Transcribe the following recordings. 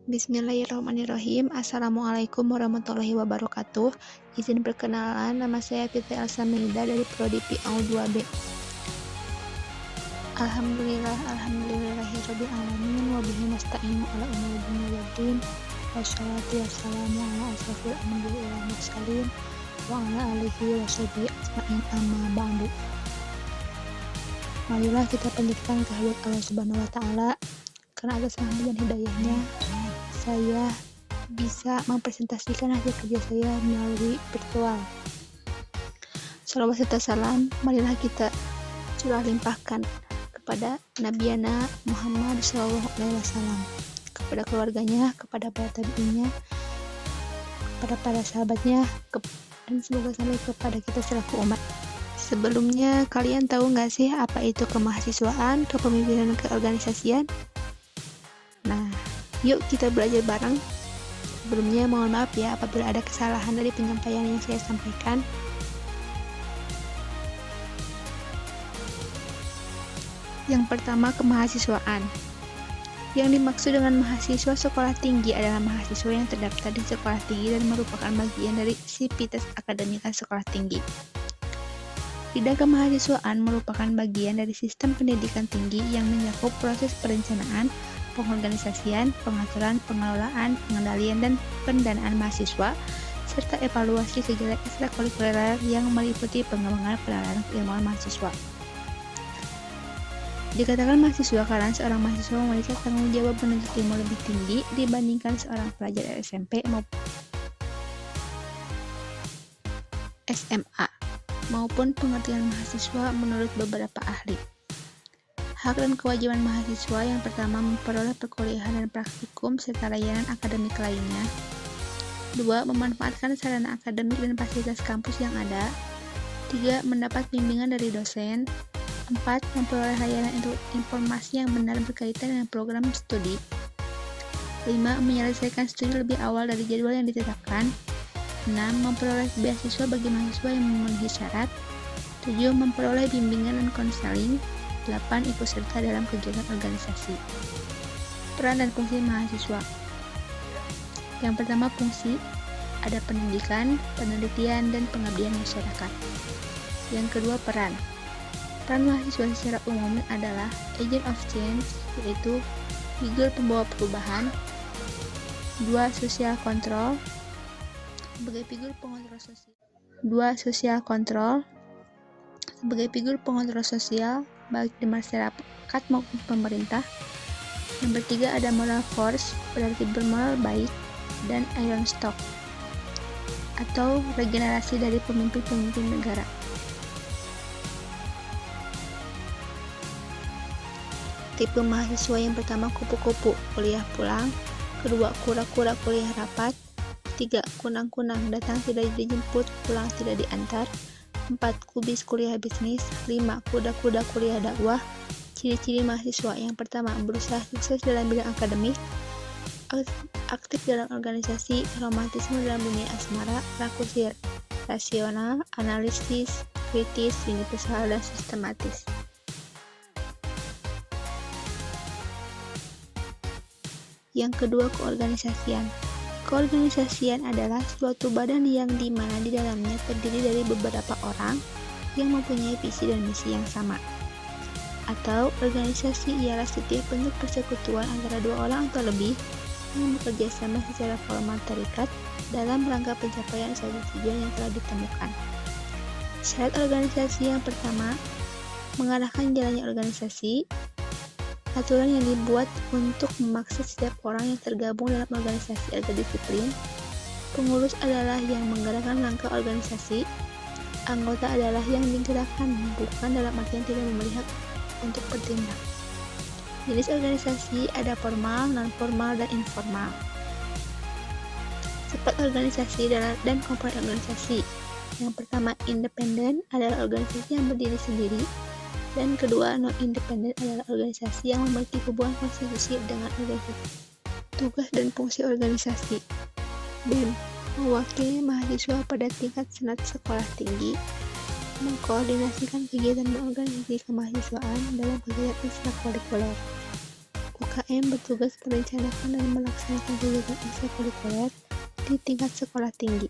Bismillahirrahmanirrahim. Assalamualaikum warahmatullahi wabarakatuh. Izin perkenalan, nama saya Fitri Elsa Meida dari Prodi PAU 2B. Alhamdulillahirabbil alamin wa bihi nasta'inu ala umuri dunya waddin. Wassalatu wassalamu ala asrofil anbiya'i wal mursalin wa ala alihi washabihi ajmain amma ba'du. Marilah kita panjatkan kehadirat Allah Subhanahu wa taala, karena atas rahmat dan hidayahnya saya bisa mempresentasikan hasil kerja saya melalui virtual. Salawat serta salam marilah kita curah limpahkan kepada Nabiana Muhammad SAW, kepada keluarganya, kepada para tabi'innya, kepada para sahabatnya, dan semoga sampai kepada kita selaku umat. Sebelumnya, kalian tahu nggak sih apa itu kemahasiswaan, kepemimpinan, keorganisasian? Nah, yuk kita belajar bareng. Sebelumnya mohon maaf ya apabila ada kesalahan dari penyampaian yang saya sampaikan. Yang pertama, kemahasiswaan. Yang dimaksud dengan mahasiswa sekolah tinggi adalah mahasiswa yang terdaftar di sekolah tinggi dan merupakan bagian dari sivitas akademika sekolah tinggi. Bidang kemahasiswaan merupakan bagian dari sistem pendidikan tinggi yang mencakup proses perencanaan, pengorganisasian, pengaturan, pengelolaan, pengendalian, dan pendanaan mahasiswa, serta evaluasi kegiatan ekstrakurikuler yang meliputi pengembangan penalaran keilmuan mahasiswa. Dikatakan mahasiswa karena seorang mahasiswa memiliki tanggung jawab menuntut ilmu lebih tinggi dibandingkan seorang pelajar SMP maupun SMA, maupun pengertian mahasiswa menurut beberapa ahli. Hak dan kewajiban mahasiswa yang pertama, memperoleh perkuliahan dan praktikum serta layanan akademik lainnya. 2. Memanfaatkan sarana akademik dan fasilitas kampus yang ada. 3. Mendapat bimbingan dari dosen. 4. Memperoleh layanan informasi yang benar berkaitan dengan program studi. 5. Menyelesaikan studi lebih awal dari jadwal yang ditetapkan. 6. Memperoleh beasiswa bagi mahasiswa yang memenuhi syarat. 7. Memperoleh bimbingan dan konseling. 8. Ikut serta dalam kegiatan organisasi. Peran dan fungsi mahasiswa. Yang pertama, fungsi ada pendidikan, penelitian, dan pengabdian masyarakat. Yang kedua, peran. Peran mahasiswa secara umum adalah agent of change, yaitu figur pembawa perubahan. 2. Social control sebagai figur pengontrol sosial. 2. Social control sebagai figur pengontrol sosial baik di masyarakat maupun pemerintah. Nomor 3, ada moral force, berarti bermoral baik, dan iron stock atau regenerasi dari pemimpin-pemimpin negara. Tipe mahasiswa yang pertama, kupu-kupu, kuliah pulang. Kedua, kura-kura, kuliah rapat. 3. Kunang-kunang, datang tidak dijemput, pulang tidak diantar. 4. Kubis, kuliah bisnis. 5. Kuda-kuda, kuliah dakwah. Ciri-ciri mahasiswa. Yang pertama, berusaha sukses dalam bidang akademik, aktif dalam organisasi, romantisme dalam dunia asmara, rakusir, rasional, analisis, kritis, universal, dan sistematis. Yang kedua, keorganisasian. Keorganisasian adalah suatu badan yang dimana di dalamnya terdiri dari beberapa orang yang mempunyai visi dan misi yang sama. Atau organisasi ialah setiap bentuk persekutuan antara dua orang atau lebih yang bekerja sama secara formal terikat dalam rangka pencapaian suatu tujuan yang telah ditemukan. Syarat organisasi yang pertama, mengarahkan jalannya organisasi. Aturan yang dibuat untuk memaksa setiap orang yang tergabung dalam organisasi agar disiplin. Pengurus adalah yang menggerakkan langkah organisasi. Anggota adalah yang digerakkan, bukan dalam artian tidak memilih hak untuk bertindak. Jenis organisasi ada formal, non-formal, dan informal. Sifat organisasi dan komponen organisasi. Yang pertama, independen adalah organisasi yang berdiri sendiri. Dan kedua, non-independen adalah organisasi yang memiliki hubungan konstitusi dengan organisasi. Tugas dan fungsi organisasi. BEM, mewakili mahasiswa pada tingkat senat sekolah tinggi, mengkoordinasikan kegiatan berorganisasi kemahasiswaan dalam kegiatan ekstrakurikuler. HM bertugas merencanakan dan melaksanakan kegiatan ekstrakurikuler di tingkat sekolah tinggi.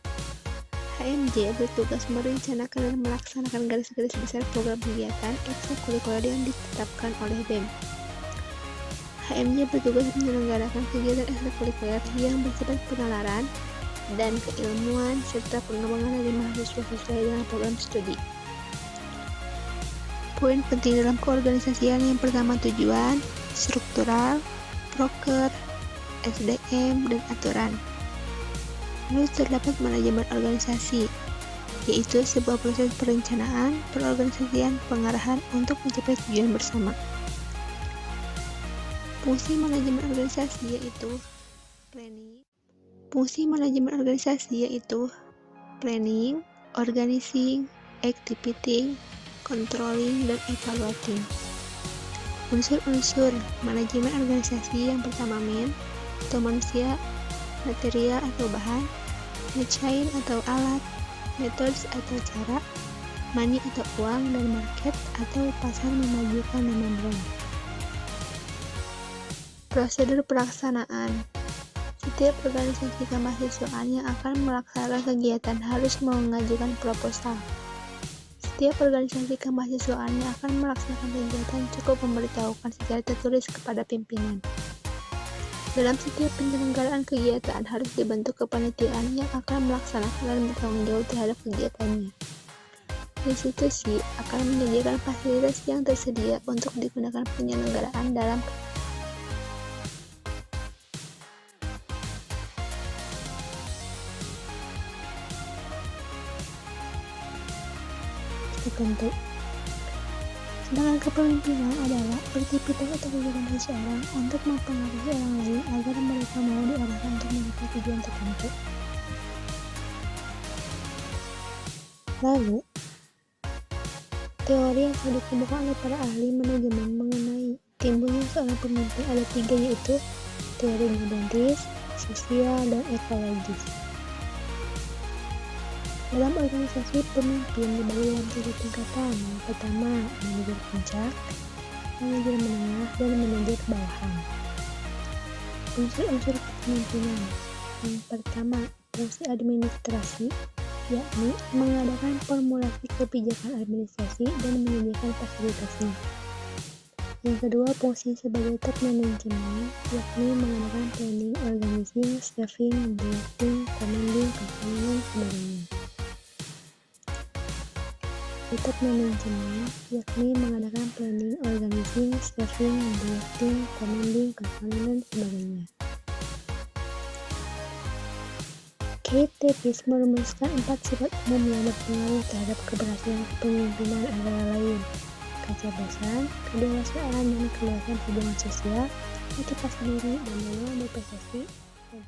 HMJ bertugas merencanakan dan melaksanakan garis-garis besar program kegiatan ekstrakurikuler yang ditetapkan oleh BEM. HMJ bertugas menyelenggarakan kegiatan ekstrakurikuler yang bersifat penalaran dan keilmuan serta pengembangan dari mahasiswa sesuai dengan program studi. Poin penting dalam keorganisasian yang pertama tujuan, struktural, proker, SDM, dan aturan. Lalu terdapat manajemen organisasi, yaitu sebuah proses perencanaan, perorganisasian, pengarahan untuk mencapai tujuan bersama. Fungsi manajemen organisasi yaitu planning. Fungsi manajemen organisasi yaitu planning, organizing, executing, controlling, dan evaluating. Unsur-unsur manajemen organisasi yang pertama atau manusia, material atau bahan, chain atau alat, methods atau cara, money atau uang, dan market atau pasar memajukan nama brand. Prosedur pelaksanaan. Setiap organisasi kemahasiswaan yang akan melaksanakan kegiatan harus mengajukan proposal. Setiap organisasi kemahasiswaan yang akan melaksanakan kegiatan cukup memberitahukan secara tertulis kepada pimpinan. Dalam setiap penyelenggaraan kegiatan harus dibentuk kepanitiaan yang akan melaksanakan dan bertanggung jawab terhadap kegiatannya. Institusi akan menyediakan fasilitas yang tersedia untuk digunakan penyelenggaraan dalam tertentu. Sedangkan kepemimpinan adalah aktivitas atau kegiatan seseorang untuk mempengaruhi orang lain agar mereka mau diarahkan untuk mencapai tujuan tertentu. Lalu, teori yang sudah dikemukakan oleh para ahli manajemen mengenai timbulnya seorang pemimpin ada 3, yaitu teori geodentis, sosial, dan ekologis. Dalam organisasi, pemimpin dibagi dalam 3 tingkatan. Yang pertama, manajer puncak, manajer menengah, dan manajer bawahan. Unsur-unsur kepemimpinan. Yang pertama, fungsi administrasi, yakni mengadakan formulasi kebijakan administrasi dan menyediakan fasilitasnya. Yang kedua, fungsi sebagai top manajemen, yakni mengadakan planning, organizing, staffing, directing, commanding, controlling, sebagainya. Top manajemen, yakni mengadakan planning, organizing, staffing, directing, commanding, controlling, sebagainya. Kate Davis merumuskan 4 sifat umum yang berpengaruh terhadap keberhasilan kepemimpinan antara lain kecerdasan, kedewasaan, dan keluasan hubungan sosial, motivasi diri, dan dorongan berprestasi, dan